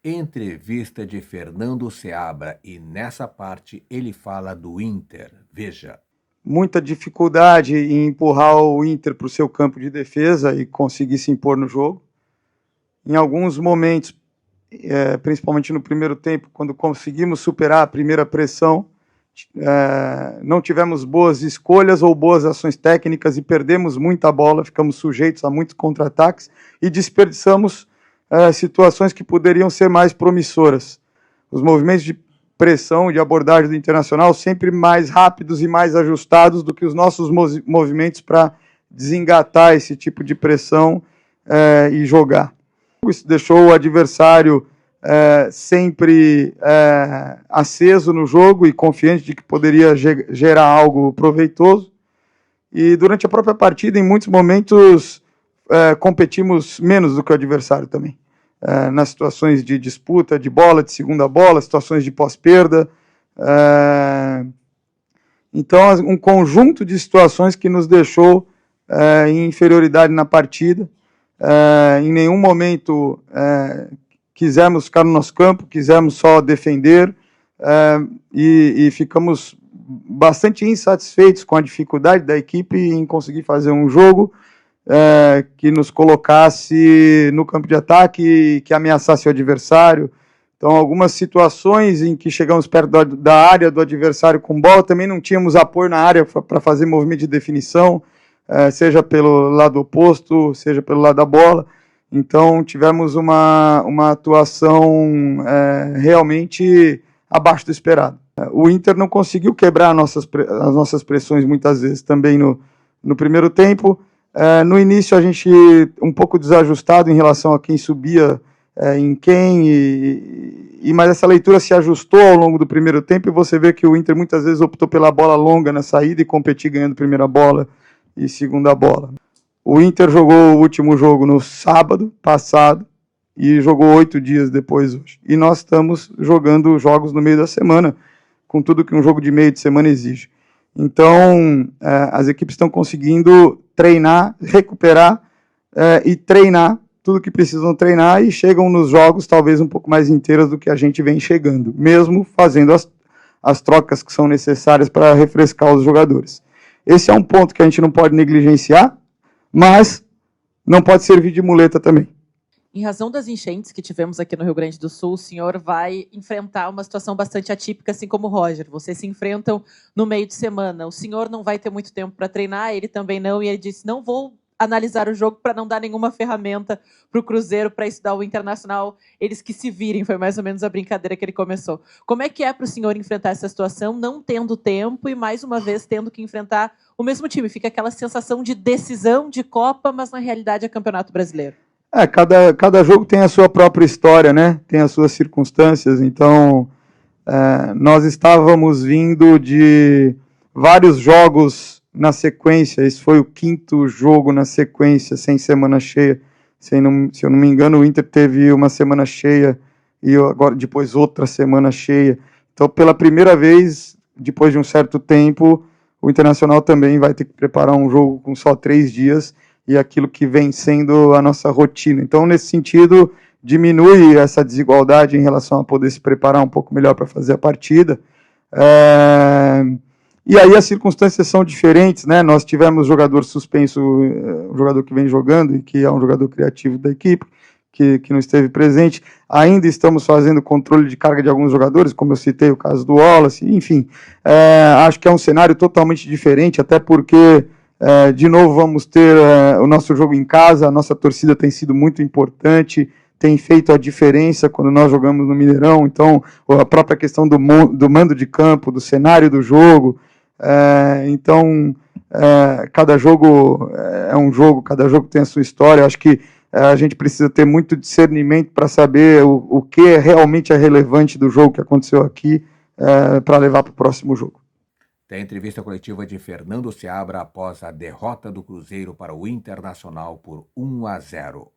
Entrevista de Fernando Seabra e nessa parte ele fala do Inter. Veja. Muita dificuldade em empurrar o Inter para o seu campo de defesa e conseguir se impor no jogo. Em alguns momentos, principalmente no primeiro tempo, quando conseguimos superar a primeira pressão, não tivemos boas escolhas ou boas ações técnicas e perdemos muita bola, ficamos sujeitos a muitos contra-ataques e desperdiçamos situações que poderiam ser mais promissoras. Os movimentos de pressão, de abordagem do Internacional sempre mais rápidos e mais ajustados do que os nossos movimentos para desengatar esse tipo de pressão e jogar. Isso deixou o adversário sempre aceso no jogo e confiante de que poderia gerar algo proveitoso. E durante a própria partida, em muitos momentos, competimos menos do que o adversário também. Nas situações de disputa, de bola, de segunda bola, situações de pós-perda. Então, um conjunto de situações que nos deixou em inferioridade na partida. Em nenhum momento quisemos ficar no nosso campo, quisemos só defender e ficamos bastante insatisfeitos com a dificuldade da equipe em conseguir fazer um jogo que nos colocasse no campo de ataque, que ameaçasse o adversário. Então, algumas situações em que chegamos perto da área do adversário com bola, também não tínhamos apoio na área para fazer movimento de definição, seja pelo lado oposto, seja pelo lado da bola. Então, tivemos uma atuação realmente abaixo do esperado. O Inter não conseguiu quebrar as nossas pressões muitas vezes também no primeiro tempo. No início, a gente um pouco desajustado em relação a quem subia em quem, mas essa leitura se ajustou ao longo do primeiro tempo e você vê que o Inter muitas vezes optou pela bola longa na saída e competir ganhando primeira bola e segunda bola. O Inter jogou o último jogo no sábado passado e jogou 8 dias depois hoje. E nós estamos jogando jogos no meio da semana, com tudo que um jogo de meio de semana exige. Então, as equipes estão conseguindo treinar, recuperar e treinar tudo que precisam treinar e chegam nos jogos talvez um pouco mais inteiras do que a gente vem chegando, mesmo fazendo as trocas que são necessárias para refrescar os jogadores. Esse é um ponto que a gente não pode negligenciar, mas não pode servir de muleta também. Em razão das enchentes que tivemos aqui no Rio Grande do Sul, o senhor vai enfrentar uma situação bastante atípica, assim como o Roger. Vocês se enfrentam no meio de semana. O senhor não vai ter muito tempo para treinar, ele também não, e ele disse, não vou analisar o jogo para não dar nenhuma ferramenta para o Cruzeiro, para estudar o Internacional, eles que se virem, foi mais ou menos a brincadeira que ele começou. Como é que é para o senhor enfrentar essa situação, não tendo tempo e, mais uma vez, tendo que enfrentar o mesmo time? Fica aquela sensação de decisão de Copa, mas na realidade é Campeonato Brasileiro. Cada jogo tem a sua própria história, né? Tem as suas circunstâncias, então nós estávamos vindo de vários jogos na sequência, esse foi o 5º jogo na sequência, sem semana cheia, se eu não me engano o Inter teve uma semana cheia e agora depois outra semana cheia, então pela primeira vez, depois de um certo tempo, o Internacional também vai ter que preparar um jogo com só 3 dias, e aquilo que vem sendo a nossa rotina. Então, nesse sentido, diminui essa desigualdade em relação a poder se preparar um pouco melhor para fazer a partida. E aí as circunstâncias são diferentes, né? Nós tivemos jogador suspenso, um jogador que vem jogando e que é um jogador criativo da equipe, que não esteve presente. Ainda estamos fazendo controle de carga de alguns jogadores, como eu citei o caso do Wallace, enfim. Acho que é um cenário totalmente diferente, até porque de novo vamos ter o nosso jogo em casa, a nossa torcida tem sido muito importante, tem feito a diferença quando nós jogamos no Mineirão, então a própria questão do mando de campo, do cenário do jogo, então cada jogo é um jogo, cada jogo tem a sua história, acho que a gente precisa ter muito discernimento para saber o que realmente é relevante do jogo que aconteceu aqui para levar para o próximo jogo. Tem a entrevista coletiva de Fernando Seabra após a derrota do Cruzeiro para o Internacional por 1-0.